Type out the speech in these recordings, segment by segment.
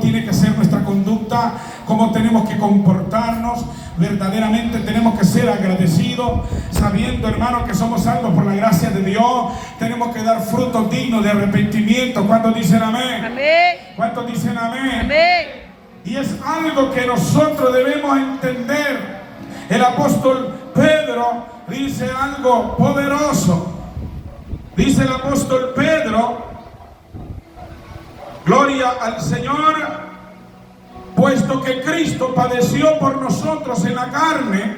tiene que ser nuestra conducta, cómo tenemos que comportarnos. Verdaderamente tenemos que ser agradecidos, sabiendo, hermano, que somos salvos por la gracia de Dios. Tenemos que dar frutos dignos de arrepentimiento. ¿Cuántos dicen amén? Amén. ¿Cuántos dicen amén? Amén. Y es algo que nosotros debemos entender. El apóstol Pedro dice algo poderoso. Dice el apóstol Pedro, gloria al Señor, puesto que Cristo padeció por nosotros en la carne,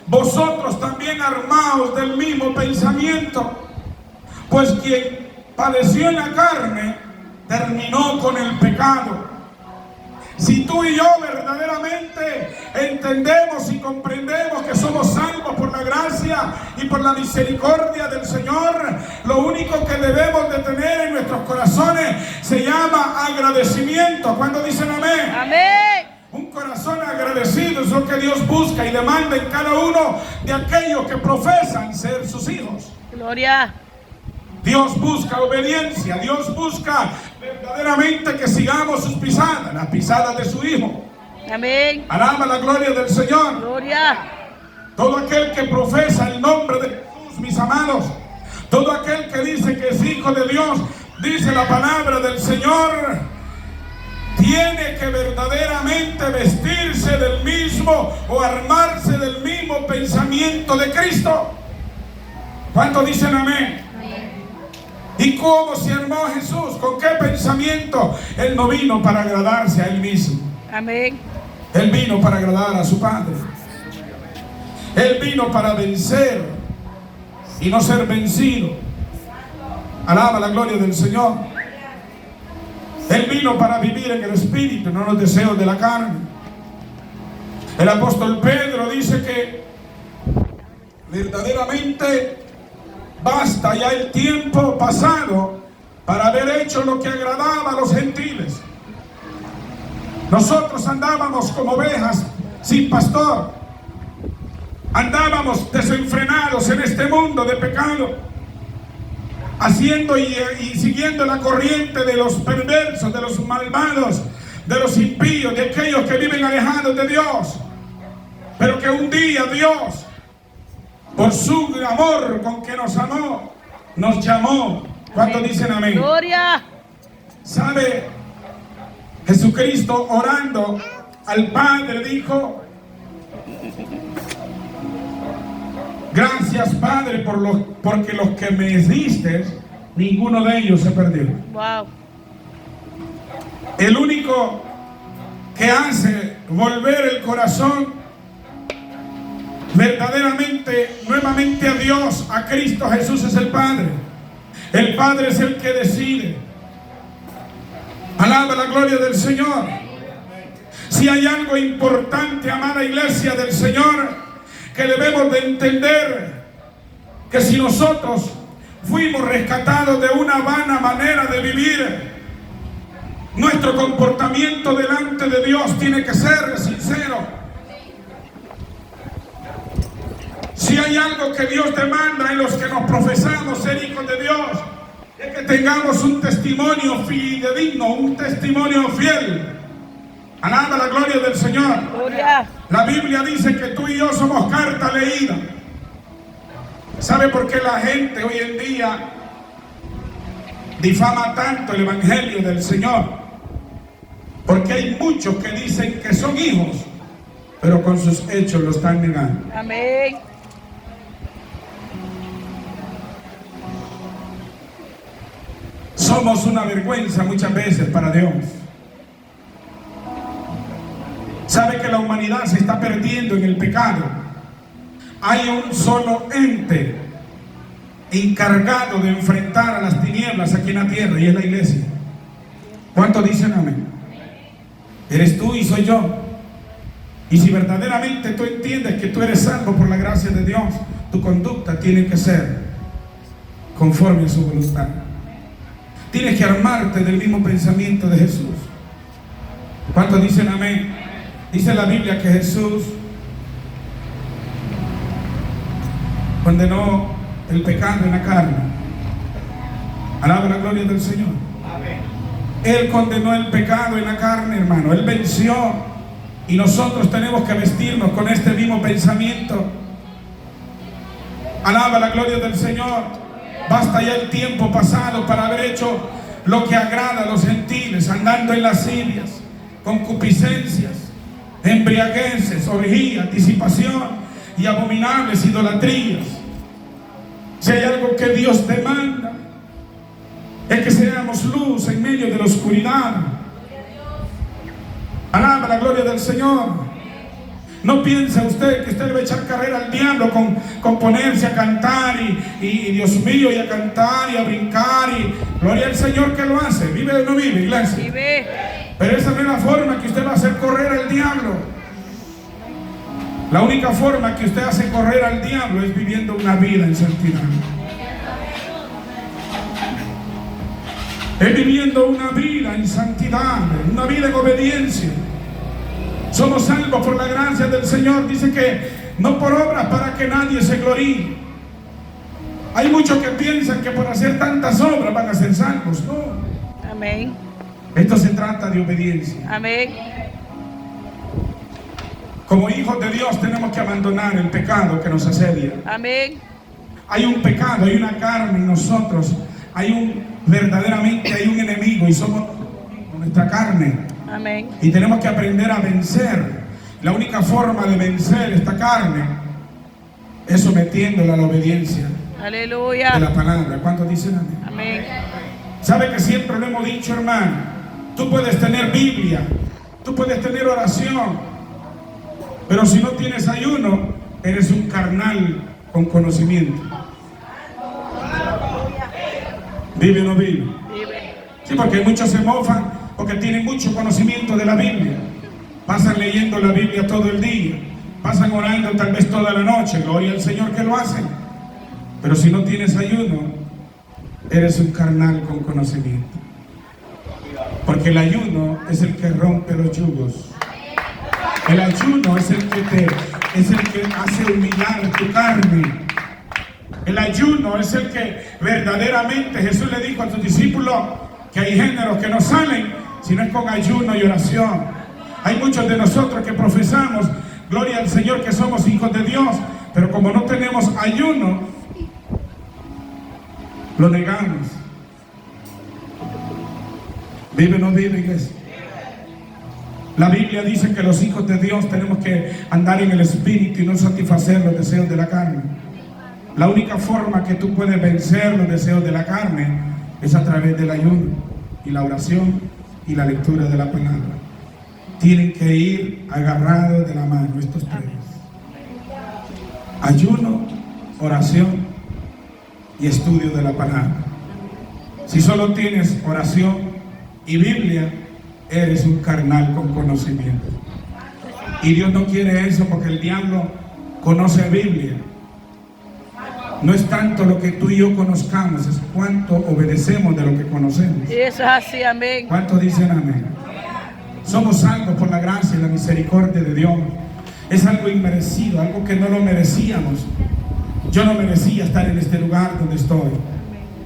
vosotros también armaos del mismo pensamiento, pues quien padeció en la carne terminó con el pecado. Si tú y yo verdaderamente entendemos y comprendemos que somos salvos por la gracia y por la misericordia del Señor, lo único que debemos de tener en nuestros corazones se llama agradecimiento. ¿Cuándo dicen amén? Amén. Un corazón agradecido es lo que Dios busca y demanda en cada uno de aquellos que profesan ser sus hijos. Gloria. Dios busca obediencia, Dios busca verdaderamente que sigamos sus pisadas, las pisadas de su Hijo. Amén. Alaba la gloria del Señor. Gloria. Todo aquel que profesa el nombre de Jesús, mis amados, todo aquel que dice que es hijo de Dios, dice la palabra del Señor, tiene que verdaderamente vestirse del mismo o armarse del mismo pensamiento de Cristo. ¿Cuántos dicen amén? ¿Y cómo se armó Jesús? ¿Con qué pensamiento? Él no vino para agradarse a Él mismo. Amén. Él vino para agradar a su Padre. Él vino para vencer y no ser vencido. Alaba la gloria del Señor. Él vino para vivir en el Espíritu, no en los deseos de la carne. El apóstol Pedro dice que verdaderamente basta ya el tiempo pasado para haber hecho lo que agradaba a los gentiles. Nosotros andábamos como ovejas sin pastor. Andábamos desenfrenados en este mundo de pecado, haciendo y siguiendo la corriente de los perversos, de los malvados, de los impíos, de aquellos que viven alejados de Dios. Pero que un día Dios, por su amor con que nos amó, nos llamó. ¿Cuántos dicen amén? Gloria. ¿Sabe? Jesucristo orando al Padre dijo: gracias, Padre, porque los que me diste, ninguno de ellos se perdió. Wow. El único que hace volver el corazón verdaderamente, nuevamente a Dios, a Cristo Jesús, es el Padre. El Padre es el que decide. Alaba la gloria del Señor. Si hay algo importante, amada iglesia del Señor, que debemos de entender, que si nosotros fuimos rescatados de una vana manera de vivir, nuestro comportamiento delante de Dios tiene que ser sincero. Si hay algo que Dios demanda en los que nos profesamos ser hijos de Dios, es que tengamos un testimonio fidedigno, un testimonio fiel. Alaba la gloria del Señor. Gloria. La Biblia dice que tú y yo somos carta leída. ¿Sabe por qué la gente hoy en día difama tanto el Evangelio del Señor? Porque hay muchos que dicen que son hijos, pero con sus hechos lo están negando. Amén. Somos una vergüenza muchas veces para Dios. ¿Sabe que la humanidad se está perdiendo en el pecado? Hay un solo ente encargado de enfrentar a las tinieblas aquí en la tierra, y es la iglesia. ¿Cuántos dicen amén? Eres tú y soy yo. Y si verdaderamente tú entiendes que tú eres salvo por la gracia de Dios, tu conducta tiene que ser conforme a su voluntad. Tienes que armarte del mismo pensamiento de Jesús. ¿Cuántos dicen amén? Dice la Biblia que Jesús condenó el pecado en la carne. Alaba la gloria del Señor. Él condenó el pecado en la carne, Él venció y nosotros tenemos que vestirnos con este mismo pensamiento. Alaba la gloria del Señor. Basta ya el tiempo pasado para haber hecho lo que agrada a los gentiles, andando en lascivias, concupiscencias, embriagueces, orgías, disipación y abominables idolatrías. Si hay algo que Dios demanda, es que seamos luz en medio de la oscuridad. Alaba la gloria del Señor. No piense usted que usted le va a echar carrera al diablo con ponerse a cantar y Dios mío, y a cantar y a brincar y gloria al Señor que lo hace. ¿Vive o no vive, iglesia? Vive. Pero esa no es la forma que usted va a hacer correr al diablo. La única forma que usted hace correr al diablo es viviendo una vida en santidad. Es viviendo una vida en santidad, una vida en obediencia. Somos salvos por la gracia del Señor. Dice que no por obras para que nadie se gloríe. Hay muchos que piensan que por hacer tantas obras van a ser salvos. No. Amén. Esto se trata de obediencia. Amén. Como hijos de Dios tenemos que abandonar el pecado que nos asedia. Amén. Hay un pecado, hay una carne en nosotros. Verdaderamente hay un enemigo y somos nuestra carne. Amén. Y tenemos que aprender a vencer. La única forma de vencer esta carne es sometiéndola a la obediencia Aleluya. de la palabra. ¿Cuántos dicen amén? Amén. ¿Sabe que siempre lo hemos dicho, hermano? Tú puedes tener Biblia, tú puedes tener oración, pero si no tienes ayuno, eres un carnal con conocimiento. ¿Vive o no vive? Vive. Sí, porque muchos se mofan porque tienen mucho conocimiento de la Biblia. Pasan leyendo la Biblia todo el día, pasan orando tal vez toda la noche, gloria al Señor que lo hacen. Pero si no tienes ayuno, eres un carnal con conocimiento. Porque el ayuno es el que rompe los yugos. El ayuno es el que hace humillar tu carne. El ayuno es el que verdaderamente Jesús le dijo a sus discípulos que hay géneros que no salen si no es con ayuno y oración. Hay muchos de nosotros que profesamos, gloria al Señor, que somos hijos de Dios, pero como no tenemos ayuno, lo negamos. ¿Vive o no vive, iglesia? La Biblia dice que los hijos de Dios tenemos que andar en el Espíritu y no satisfacer los deseos de la carne. La única forma que tú puedes vencer los deseos de la carne es a través del ayuno y la oración y la lectura de la palabra. Tienen que ir agarrados de la mano estos tres: ayuno, oración y estudio de la palabra. Si solo tienes oración y Biblia, eres un carnal con conocimiento. Y Dios no quiere eso, porque el diablo conoce Biblia. No es tanto lo que tú y yo conozcamos, es cuánto obedecemos de lo que conocemos. Y eso es así, amén. ¿Cuántos dicen amén? Somos salvos por la gracia y la misericordia de Dios. Es algo inmerecido, algo que no lo merecíamos. Yo no merecía estar en este lugar donde estoy.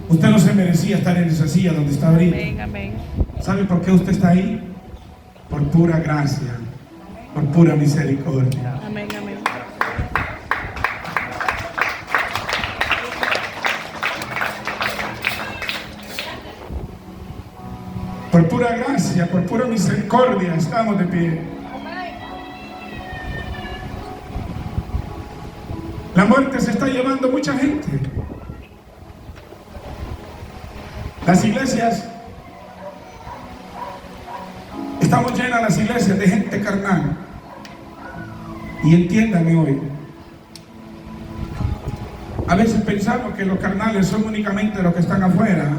Usted no se merecía estar en esa silla donde está ahorita. Amén, amén. ¿Sabe por qué usted está ahí? Por pura gracia, por pura misericordia. Amén, amén. Por pura gracia, por pura misericordia estamos de pie. La muerte se está llevando mucha gente. Las iglesias, estamos llenas las iglesias de gente carnal. Y entiéndame hoy, a veces pensamos que los carnales son únicamente los que están afuera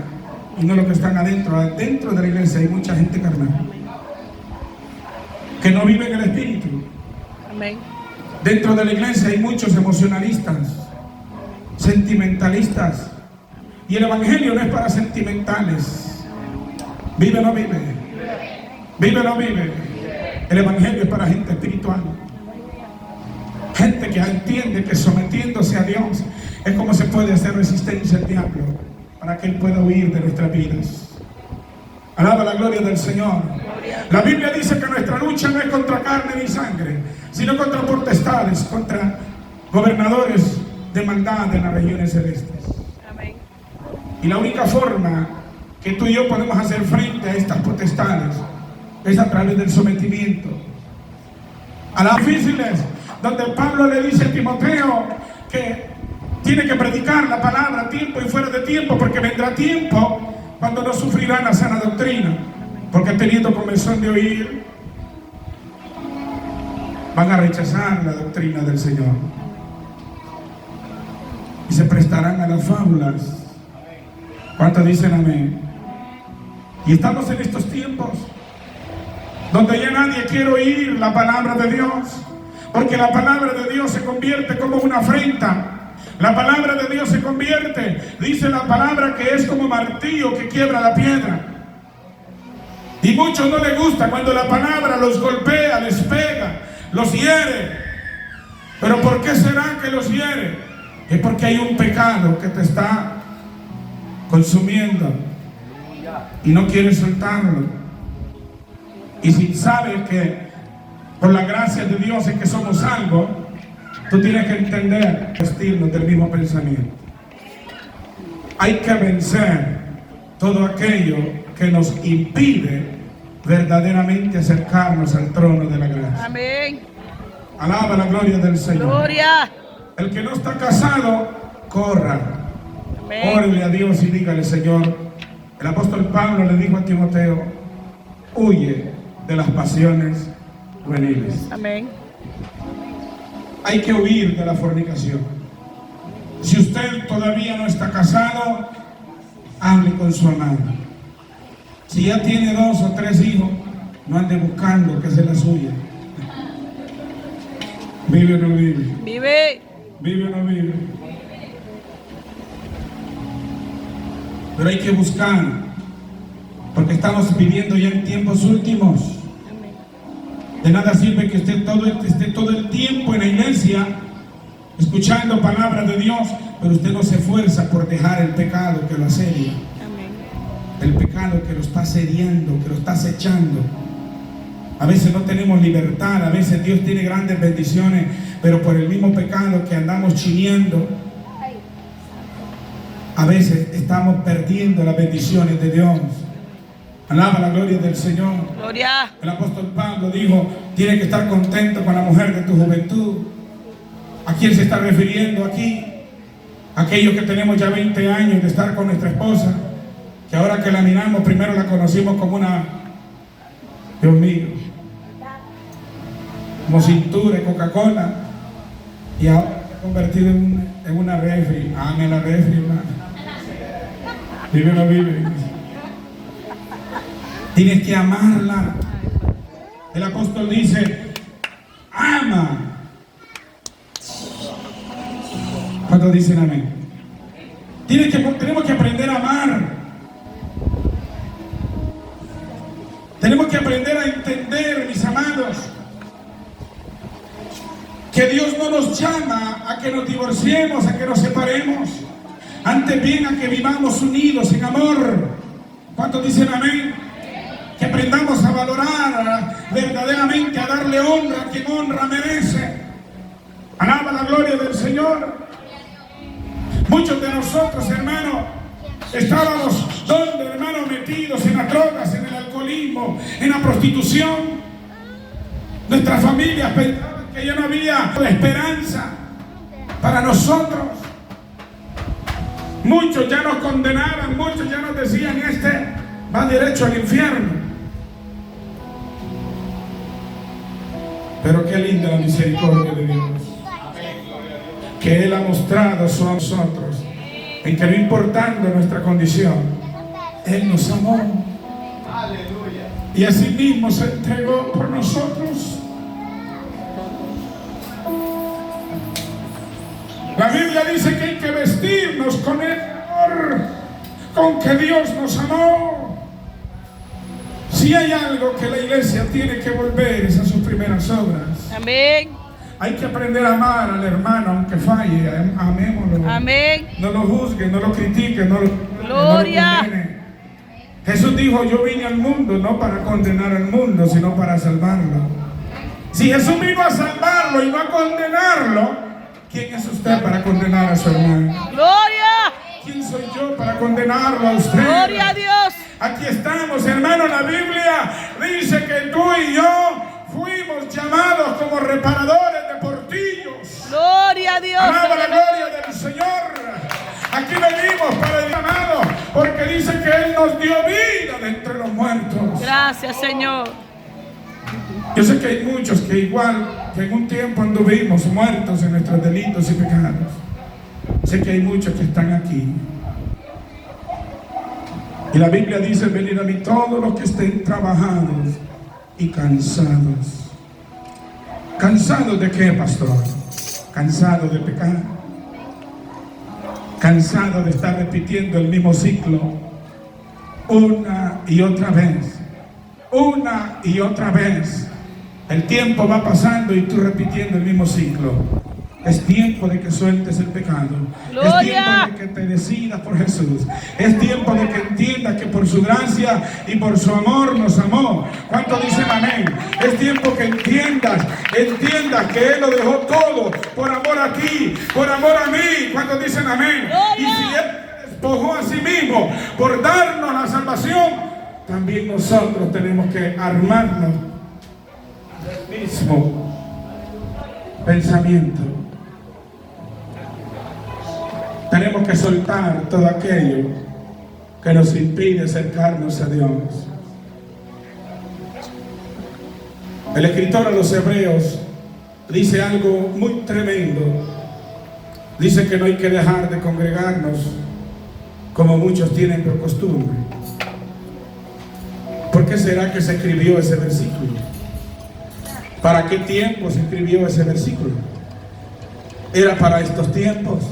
y no los que están adentro. Dentro de la iglesia hay mucha gente carnal que no vive en el Espíritu. Amén. Dentro de la iglesia hay muchos emocionalistas, sentimentalistas. Y el evangelio no es para sentimentales. ¿Vive o no vive? ¿Vive o no vive? El evangelio es para gente espiritual. Gente que entiende que sometiéndose a Dios es como se puede hacer resistencia al diablo para que Él pueda huir de nuestras vidas. Alaba la gloria del Señor. Gloria. La Biblia dice que nuestra lucha no es contra carne ni sangre, sino contra potestades, contra gobernadores de maldad en las regiones celestes. Amén. Y la única forma que tú y yo podemos hacer frente a estas potestades es a través del sometimiento. A las difíciles, donde Pablo le dice a Timoteo que tiene que predicar la palabra a tiempo y fuera de tiempo, porque vendrá tiempo cuando no sufrirán la sana doctrina, porque teniendo comezón de oír, van a rechazar la doctrina del Señor y se prestarán a las fábulas. ¿Cuántos dicen amén? Y estamos en estos tiempos donde ya nadie quiere oír la palabra de Dios, porque la palabra de Dios se convierte como una afrenta. La palabra de Dios se convierte, dice la palabra, que es como martillo que quiebra la piedra. Y muchos no les gusta cuando la palabra los golpea, les pega, los hiere. Pero ¿por qué será que los hiere? Es porque hay un pecado que te está consumiendo y no quieres soltarlo. Y si sabes que por la gracia de Dios es que somos salvos, tú tienes que entender, vestirnos del mismo pensamiento. Hay que vencer todo aquello que nos impide verdaderamente acercarnos al trono de la gracia. Amén. Alaba la gloria del Señor. Gloria. El que no está casado, corra. Amén. Órele a Dios y dígale: Señor. El apóstol Pablo le dijo a Timoteo: huye de las pasiones juveniles. Amén. Hay que huir de la fornicación. Si usted todavía no está casado, hable con su amada. Si ya tiene 2 o 3 hijos, no ande buscando que sea la suya. ¿Vive o no vive? Vive. ¿Vive o no vive? Pero hay que buscar, porque estamos viviendo ya en tiempos últimos. De nada sirve que esté todo el tiempo en la iglesia escuchando palabras de Dios, pero usted no se esfuerza por dejar el pecado que lo asedia. El pecado que lo está asediando, que lo está acechando. A veces no tenemos libertad, a veces Dios tiene grandes bendiciones, pero por el mismo pecado que andamos chiniendo, a veces estamos perdiendo las bendiciones de Dios. Alaba la gloria del Señor. Gloria. El apóstol Pablo dijo: tienes que estar contento con la mujer de tu juventud. ¿A quién se está refiriendo aquí? Aquellos que tenemos ya 20 años de estar con nuestra esposa, que ahora que la miramos, primero la conocimos como una, Dios mío, como cintura de Coca-Cola, y ahora se ha convertido en una refri. Ame la refri, hermano. Vive o no vive. Tienes que amarla. El apóstol dice: ama. ¿Cuántos dicen amén? Tenemos que aprender a amar. Tenemos que aprender a entender, mis amados, que Dios no nos llama a que nos divorciemos, a que nos separemos. Antes bien, a que vivamos unidos en amor. ¿Cuántos dicen amén? Que aprendamos a valorar verdaderamente, a darle honra a quien honra merece. Alaba la gloria del Señor. Muchos de nosotros, hermanos, estábamos donde, hermanos, metidos en las drogas, en el alcoholismo, en la prostitución. Nuestras familias pensaban que ya no había esperanza para nosotros. Muchos ya nos condenaban, muchos ya nos decían: este va derecho al infierno. Pero qué linda la misericordia de Dios, que Él ha mostrado a nosotros, en que no importando nuestra condición, Él nos amó. Y así mismo se entregó por nosotros. La Biblia dice que hay que vestirnos con el amor con que Dios nos amó. Si hay algo que la iglesia tiene que volver, es a sus primeras obras. Amén. Hay que aprender a amar al hermano aunque falle. Amémoslo. Amén. No lo juzguen, no lo critiquen, no lo Gloria. condenen. Jesús dijo, yo vine al mundo no para condenar al mundo, sino para salvarlo. Si Jesús vino a salvarlo y no a condenarlo, ¿quién es usted para condenar a su hermano? Gloria. ¿Quién soy yo para condenarlo a usted? Gloria a Dios. Aquí estamos, hermano. La Biblia dice que tú y yo fuimos llamados como reparadores de portillos. Gloria a Dios. Alaba la gloria del Señor. Aquí venimos para el llamado, porque dice que Él nos dio vida de entre los muertos. Gracias, Señor. Yo sé que hay muchos que igual que en un tiempo anduvimos muertos en nuestros delitos y pecados. Sé que hay muchos que están aquí. Y la Biblia dice, venid a mí todos los que estén trabajados y cansados. ¿Cansados de qué, pastor? Cansados de pecar. Cansado de estar repitiendo el mismo ciclo una y otra vez, una y otra vez. El tiempo va pasando y tú repitiendo el mismo ciclo. Es tiempo de que sueltes el pecado. ¡Gloria! Es tiempo de que te decidas por Jesús. Es tiempo de que entiendas que por su gracia y por su amor nos amó. ¿Cuántos dicen amén? Es tiempo que entiendas que Él lo dejó todo por amor a ti, por amor a mí. ¿Cuántos dicen amén? ¡Gloria! Y si Él se despojó a sí mismo por darnos la salvación, también nosotros tenemos que armarnos del mismo pensamiento. Tenemos que soltar todo aquello que nos impide acercarnos a Dios. El escritor a los Hebreos dice algo muy tremendo. Dice que no hay que dejar de congregarnos como muchos tienen por costumbre. ¿Por qué será que se escribió ese versículo? ¿Para qué tiempo se escribió ese versículo? Era para estos tiempos.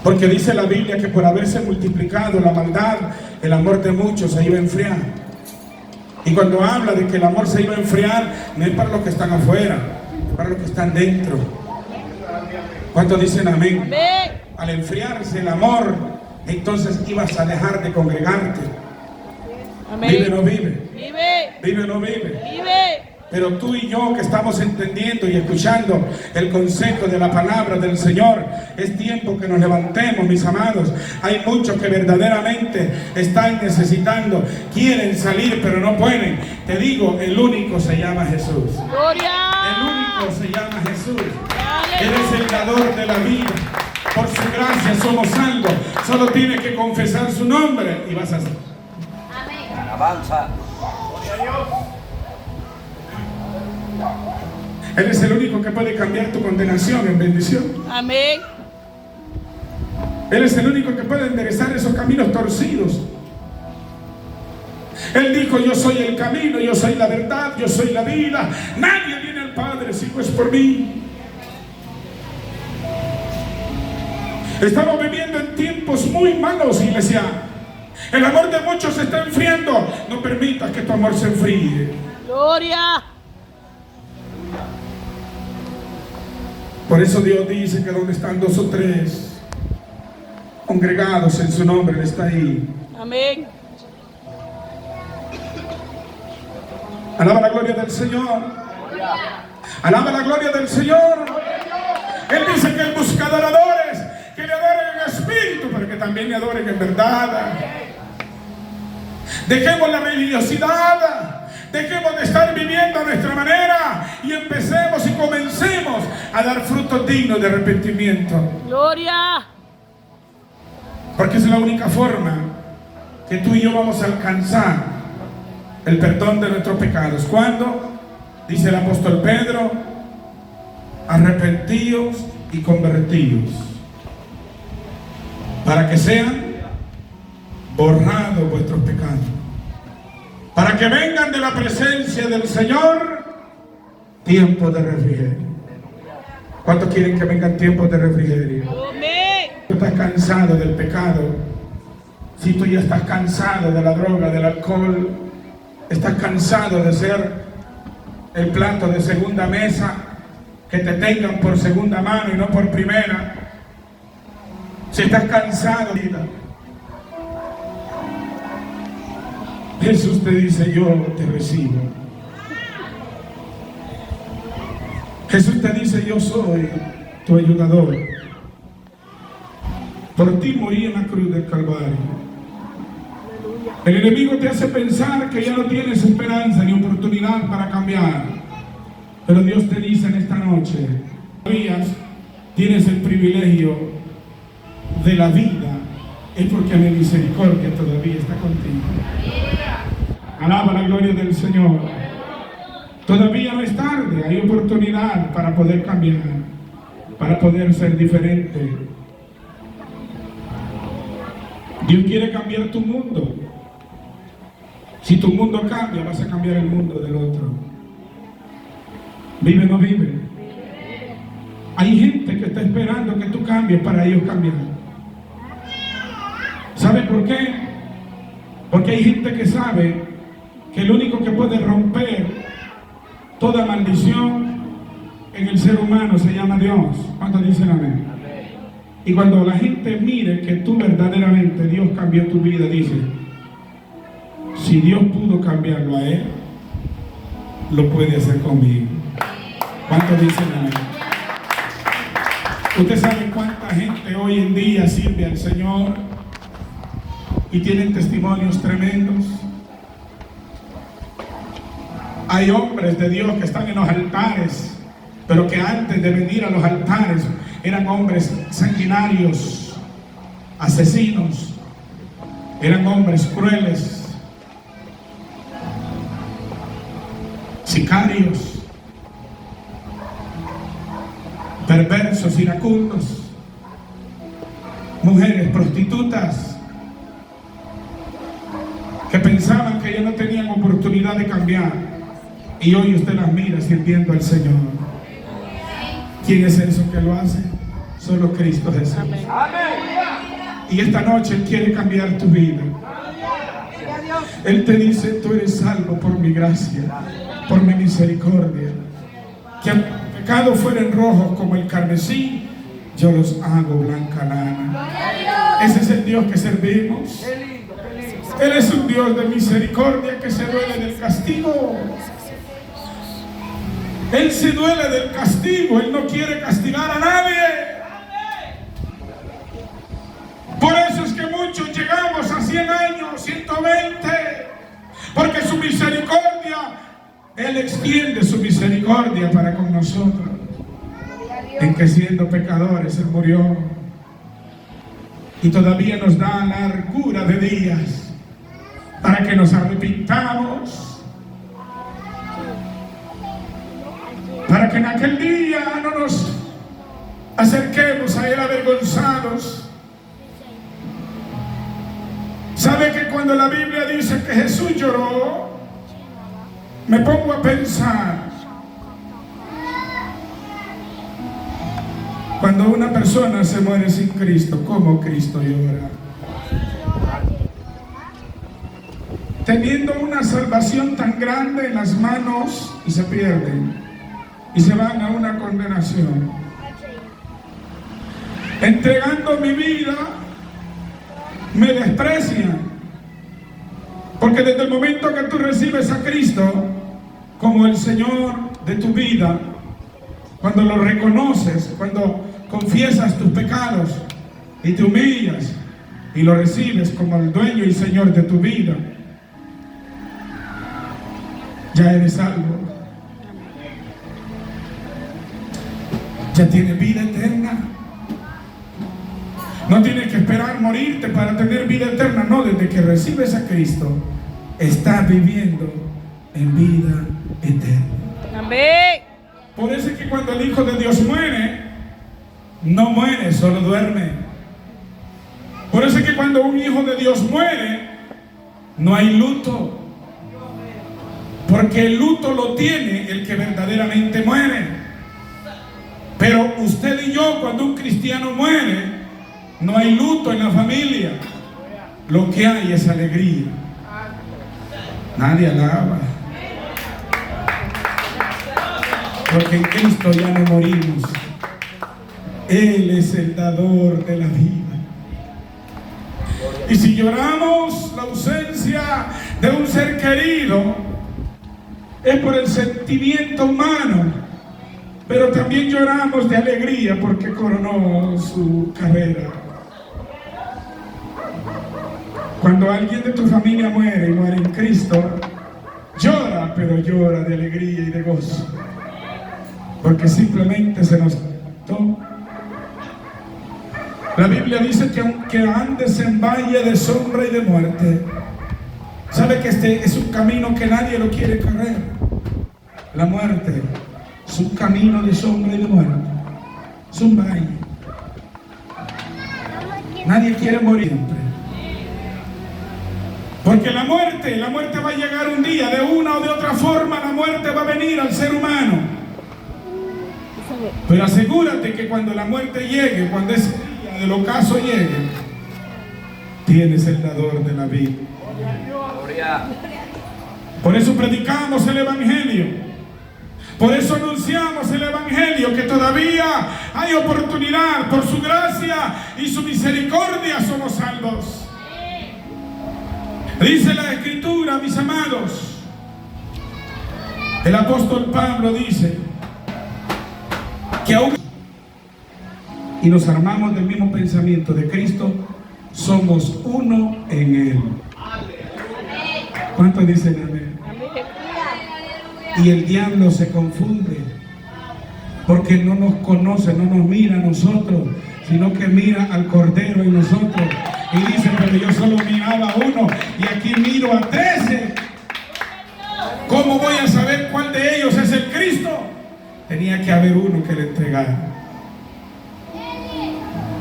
Porque dice la Biblia que por haberse multiplicado la maldad, el amor de muchos se iba a enfriar. Y cuando habla de que el amor se iba a enfriar, no es para los que están afuera, es para los que están dentro. ¿Cuántos dicen amén? Amén. Al enfriarse el amor, entonces ibas a dejar de congregarte. Amén. ¿Vive o no vive? Vive. ¿Vive o no vive? Vive. Pero tú y yo que estamos entendiendo y escuchando el consejo de la palabra del Señor, es tiempo que nos levantemos, mis amados. Hay muchos que verdaderamente están necesitando, quieren salir pero no pueden. Te digo, el único se llama Jesús. Gloria. El único se llama Jesús. Aleluya. Él es el dador de la vida. Por su gracia somos salvos. Solo tienes que confesar su nombre y vas a ser. Amén. Avanza. Él es el único que puede cambiar tu condenación en bendición. Amén. Él es el único que puede enderezar esos caminos torcidos. Él dijo, yo soy el camino, yo soy la verdad, yo soy la vida. Nadie viene al Padre si no es por mí. Estamos viviendo en tiempos muy malos, iglesia. El amor de muchos se está enfriando. No permitas que tu amor se enfríe. Gloria. Por eso Dios dice que donde están dos o tres congregados en su nombre, Él está ahí. Amén. Alaba la gloria del Señor. Alaba la gloria del Señor. Él dice que Él busca adoradores que le adoren en espíritu, pero que también le adoren en verdad. Dejemos la religiosidad. Dejemos de estar viviendo a nuestra manera y empecemos y comencemos a dar frutos dignos de arrepentimiento. Gloria. Porque es la única forma que tú y yo vamos a alcanzar el perdón de nuestros pecados. ¿Cuándo? Dice el apóstol Pedro, arrepentíos y convertíos, para que sean borrados vuestros pecados, para que vengan de la presencia del Señor tiempos de refrigerio. ¿Cuántos quieren que vengan tiempos de refrigerio? Amén. Tú estás cansado del pecado, si tú ya estás cansado de la droga, del alcohol, estás cansado de ser el plato de segunda mesa, que te tengan por segunda mano y no por primera, si estás cansado, Jesús te dice: yo te recibo. Jesús te dice: yo soy tu ayudador. Por ti morí en la cruz del Calvario. El enemigo te hace pensar que ya no tienes esperanza ni oportunidad para cambiar. Pero Dios te dice en esta noche: todavía tienes el privilegio de la vida. Es porque mi misericordia todavía está contigo. Alaba la gloria del Señor. Todavía no es tarde, hay oportunidad para poder cambiar, para poder ser diferente. Dios quiere cambiar tu mundo. Si tu mundo cambia, vas a cambiar el mundo del otro. ¿Vive o no vive? Hay gente que está esperando que tú cambies para ellos cambiar. ¿Sabe por qué? Porque hay gente que sabe que el único que puede romper toda maldición en el ser humano se llama Dios. ¿Cuántos dicen amén? Y cuando la gente mire que tú verdaderamente Dios cambió tu vida, dice: si Dios pudo cambiarlo a él, lo puede hacer conmigo. ¿Cuántos dicen amén? Usted sabe cuánta gente hoy en día sirve al Señor y tienen testimonios tremendos. Hay hombres de Dios que están en los altares, pero que antes de venir a los altares eran hombres sanguinarios, asesinos, eran hombres crueles, sicarios, perversos, iracundos, mujeres prostitutas que pensaban que ya no tenían oportunidad de cambiar. Y hoy usted las mira sirviendo al Señor. ¿Quién es eso que lo hace? Solo Cristo Jesús. Amén. Y esta noche Él quiere cambiar tu vida. Él te dice: tú eres salvo por mi gracia, por mi misericordia. Que aunque los pecados fueren rojos como el carmesí, yo los hago blanca lana. Ese es el Dios que servimos. Él es un Dios de misericordia que se duele del castigo. Él se duele del castigo. Él no quiere castigar a nadie. Por eso es que muchos llegamos a 100 años, 120. Porque su misericordia, Él extiende su misericordia para con nosotros. En que siendo pecadores Él murió. Y todavía nos da largura de días para que nos arrepintamos. Para que en aquel día no nos acerquemos a Él avergonzados. ¿Sabe que cuando la Biblia dice que Jesús lloró, me pongo a pensar, cuando una persona se muere sin Cristo, ¿cómo Cristo llora? Teniendo una salvación tan grande en las manos y se pierden. Y se van a una condenación. Entregando mi vida, me desprecian. Porque desde el momento que tú recibes a Cristo como el Señor de tu vida, cuando lo reconoces, cuando confiesas tus pecados y te humillas y lo recibes como el dueño y Señor de tu vida, ya eres salvo. Ya tienes vida eterna. No tienes que esperar morirte para tener vida eterna. No, desde que recibes a Cristo, estás viviendo en vida eterna. Amén. Por eso es que cuando el Hijo de Dios muere, no muere, solo duerme. Por eso es que cuando un hijo de Dios muere, no hay luto. Porque el luto lo tiene el que verdaderamente muere. Pero usted y yo, cuando un cristiano muere, no hay luto en la familia. Lo que hay es alegría. Nadie alaba. Porque en Cristo ya no morimos. Él es el dador de la vida. Y si lloramos la ausencia de un ser querido es por el sentimiento humano, pero también lloramos de alegría porque coronó su carrera. Cuando alguien de tu familia muere y muere en Cristo, llora, pero llora de alegría y de gozo, porque simplemente se nos quitó. La Biblia dice que aunque andes en valle de sombra y de muerte, sabe que este es un camino que nadie lo quiere correr. La muerte es un camino de sombra y de muerte, es un valle. Nadie quiere morir siempre, porque la muerte va a llegar un día, de una o de otra forma la muerte va a venir al ser humano. Pero asegúrate que cuando la muerte llegue, cuando ese día del ocaso llegue, tienes el dador de la vida. Por eso predicamos el Evangelio, por eso anunciamos el Evangelio, que todavía hay oportunidad, por su gracia y su misericordia somos salvos. Dice la Escritura, mis amados, el apóstol Pablo dice que aún y nos armamos del mismo pensamiento de Cristo, somos uno en Él. ¿Cuántos dicen amén? Y el diablo se confunde porque no nos conoce, no nos mira a nosotros, sino que mira al Cordero en nosotros. Y dice, pero yo solo miraba a uno y aquí miro a 13. ¿Cómo voy a saber cuál de ellos es el Cristo? Tenía que haber uno que le entregara.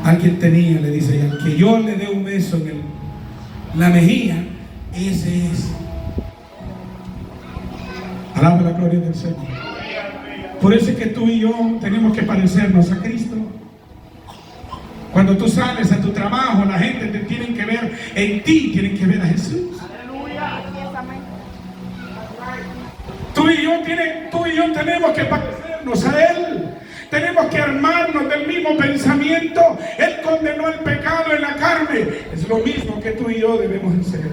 Alguien tenía, le dice, y al que yo le dé un beso en la mejilla, ese es. Alaba la gloria del Señor. Por eso es que tú y yo tenemos que parecernos a Cristo. Cuando tú sales a tu trabajo, la gente te tiene que ver en ti, tienen que ver a Jesús. Tú y yo tenemos que parecernos a Él. Tenemos que armarnos del mismo pensamiento. Él condenó el pecado en la carne. Es lo mismo que tú y yo debemos hacer.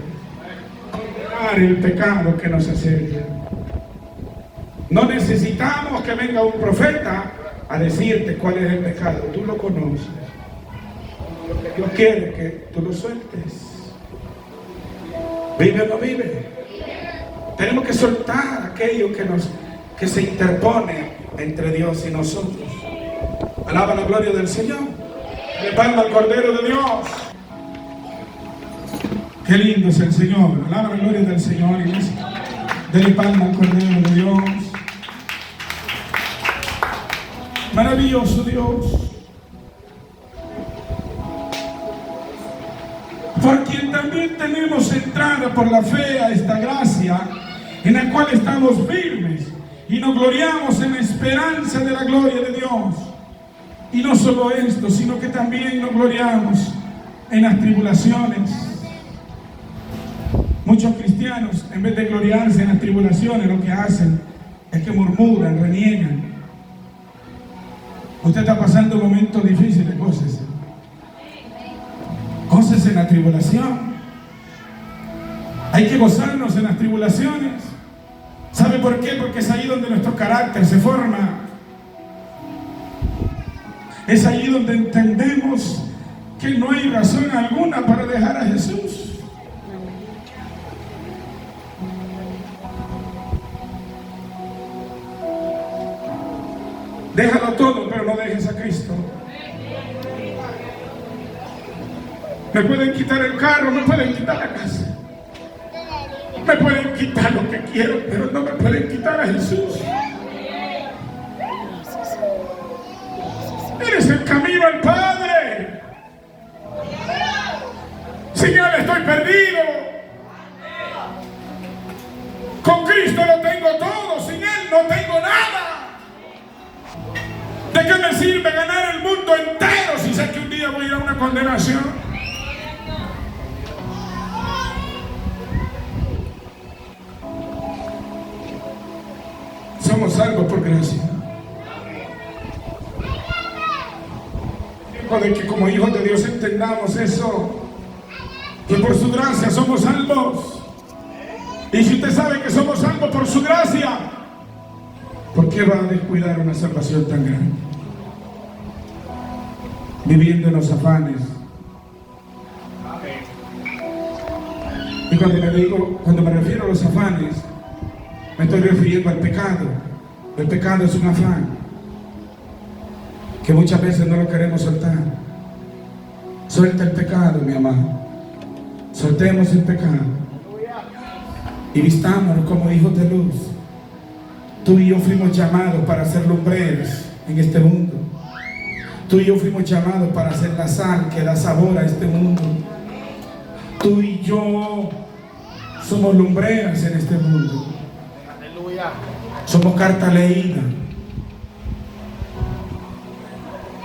Condenar el pecado que nos asedia. No necesitamos que venga un profeta a decirte cuál es el pecado. Tú lo conoces. Lo que Dios quiere que tú lo sueltes. ¿Vive o no vive? Tenemos que soltar aquello que se interpone entre Dios y nosotros. Alaba la gloria del Señor. Le palma al Cordero de Dios. Qué lindo es el Señor. Alaba la gloria del Señor, iglesia. Dele palma al Cordero de Dios. Maravilloso Dios. Por quien también tenemos entrada por la fe a esta gracia, en la cual estamos firmes y nos gloriamos en la esperanza de la gloria de Dios. Y no solo esto, sino que también nos gloriamos en las tribulaciones. Muchos cristianos, en vez de gloriarse en las tribulaciones, lo que hacen es que murmuran, reniegan. Usted está pasando momentos difíciles, gócese. Gócese en la tribulación. Hay que gozarnos en las tribulaciones. ¿Sabe por qué? Porque es ahí donde nuestro carácter se forma. Es ahí donde entendemos que no hay razón alguna para dejar a Jesús. Déjalo todo, pero no dejes a Cristo. Me pueden quitar el carro, me pueden quitar la casa, me pueden quitar lo que quiero, pero no me pueden quitar a Jesús. Eres el camino al Padre. Sin Él estoy perdido. Con Cristo lo tengo todo, sin Él no tengo nada. ¿De qué me sirve ganar el mundo entero si sé que un día voy a ir a una condenación? Somos salvos por gracia. Tiempo de que como hijos de Dios entendamos eso, que por su gracia somos salvos. Y si usted sabe que somos salvos por su gracia, ¿por qué va a descuidar una salvación tan grande? Viviendo en los afanes. Y cuando me refiero a los afanes, me estoy refiriendo al pecado. El pecado es un afán que muchas veces no lo queremos soltar. Suelta el pecado, mi amado. Soltemos el pecado y vistámonos como hijos de luz. Tú y yo fuimos llamados para ser lumbreros en este mundo. Tú y yo fuimos llamados para ser la sal que da sabor a este mundo. Tú y yo somos lumbreras en este mundo. Somos carta leída.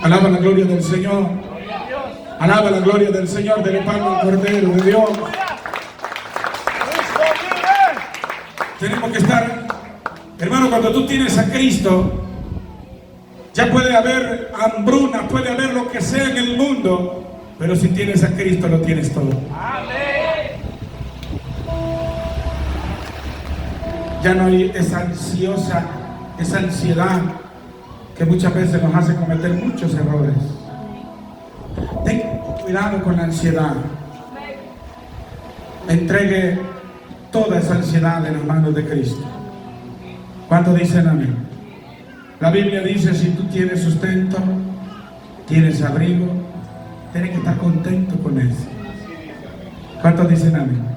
Alaba la gloria del Señor. Alaba la gloria del Señor. Dele palma al Cordero de Dios. Tenemos que estar, hermano, cuando tú tienes a Cristo, ya puede haber hambruna, puede haber lo que sea en el mundo, pero si tienes a Cristo lo tienes todo. Ya no hay esa ansiedad que muchas veces nos hace cometer muchos errores. Ten cuidado con la ansiedad. Entregue toda esa ansiedad en las manos de Cristo. ¿Cuántos dicen amén? La Biblia dice, si tú tienes sustento, tienes abrigo, tienes que estar contento con eso. ¿Cuántos dicen amén?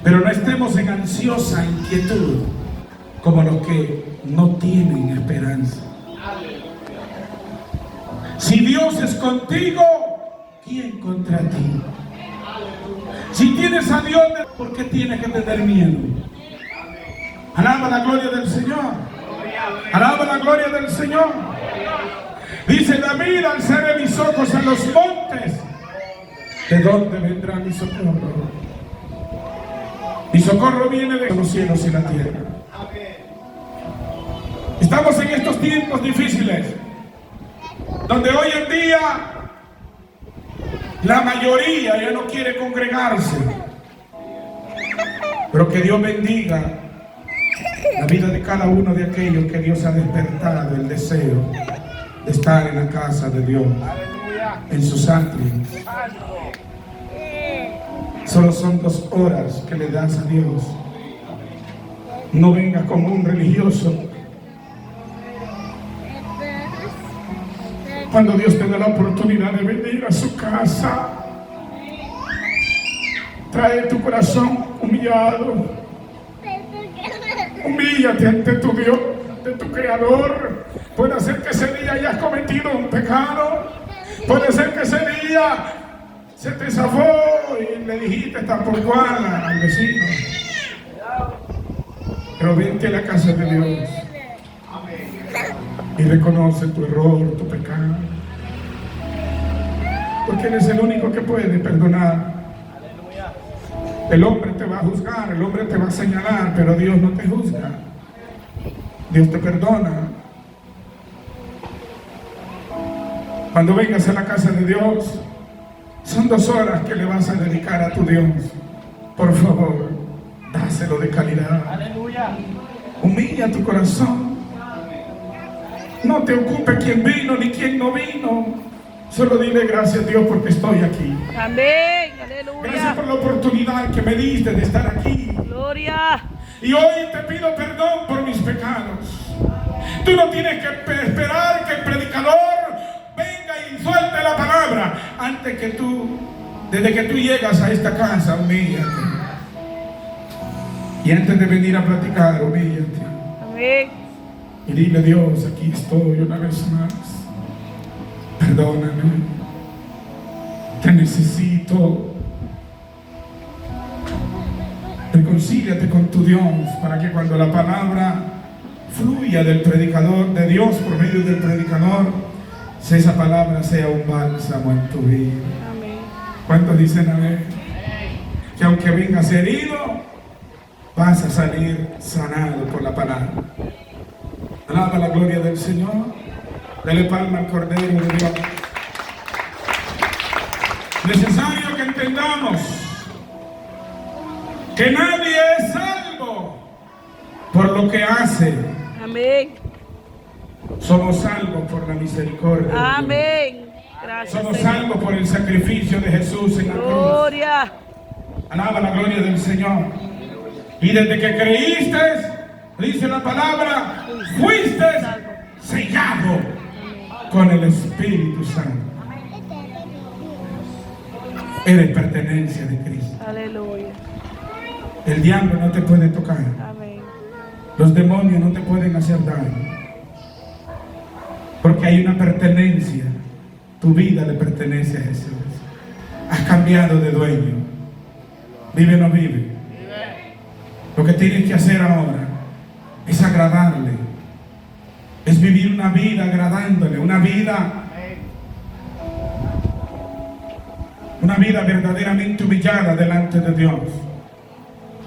Pero no estemos en ansiosa inquietud como los que no tienen esperanza. Si Dios es contigo, ¿quién contra ti? Si tienes a Dios, ¿por qué tienes que tener miedo? Alaba la gloria del Señor. Alaba la gloria del Señor. Dice David, alzaré mis ojos a los montes. ¿De dónde vendrá mi socorro? Mi socorro viene de los cielos y la tierra. Estamos en estos tiempos difíciles, donde hoy en día la mayoría ya no quiere congregarse. Pero que Dios bendiga la vida de cada uno de aquellos que Dios ha despertado el deseo de estar en la casa de Dios, en sus atrios. Solo son 2 horas que le das a Dios. No venga como un religioso. Cuando Dios te da la oportunidad de venir a su casa, trae tu corazón humillado. Humíllate ante tu Dios, ante tu Creador. Puede ser que ese día hayas cometido un pecado. Puede ser que ese día se te zafó y le dijiste tal por cual al vecino. Pero vente a la casa de Dios y reconoce tu error, tu pecado, porque Él es el único que puede perdonar. El hombre te va a juzgar, el hombre te va a señalar, pero Dios no te juzga. Dios te perdona. Cuando vengas a la casa de Dios, son 2 horas que le vas a dedicar a tu Dios. Por favor, dáselo de calidad. Aleluya. Humilla tu corazón. No te ocupe quién vino ni quién no vino. Solo dile gracias a Dios porque estoy aquí. Amén. Gracias Aleluya. por la oportunidad que me diste de estar aquí. Gloria. Y hoy te pido perdón por mis pecados. Tú no tienes que esperar que el predicador venga y suelte la palabra. Antes que tú, desde que tú llegas a esta casa, humíllate. Y antes de venir a platicar, humíllate. Amén. Y dile, Dios, aquí estoy una vez más. Perdóname. Te necesito. Reconcíliate con tu Dios para que cuando la palabra fluya del predicador, de Dios por medio del predicador, esa palabra sea un bálsamo en tu vida. Amén. ¿Cuántos dicen amén? Que aunque vengas herido, vas a salir sanado por la palabra. Alaba la gloria del Señor. Dele palma al Cordero de Dios. Necesario que entendamos que nadie es lo que hace. Amén. Somos salvos por la misericordia de Dios. Amén. Gracias, Somos Señor. salvos por el sacrificio de Jesús en la cruz. Gloria. Alaba la gloria del Señor. Y desde que creíste, dice la palabra, fuiste sellado con el Espíritu Santo. Eres pertenencia de Cristo. Aleluya. El diablo no te puede tocar. Amén. Los demonios no te pueden hacer daño. Porque hay una pertenencia. Tu vida le pertenece a Jesús. Has cambiado de dueño. Vive o no vive. Lo que tienes que hacer ahora es agradarle. Es vivir una vida agradándole. Una vida verdaderamente humillada delante de Dios.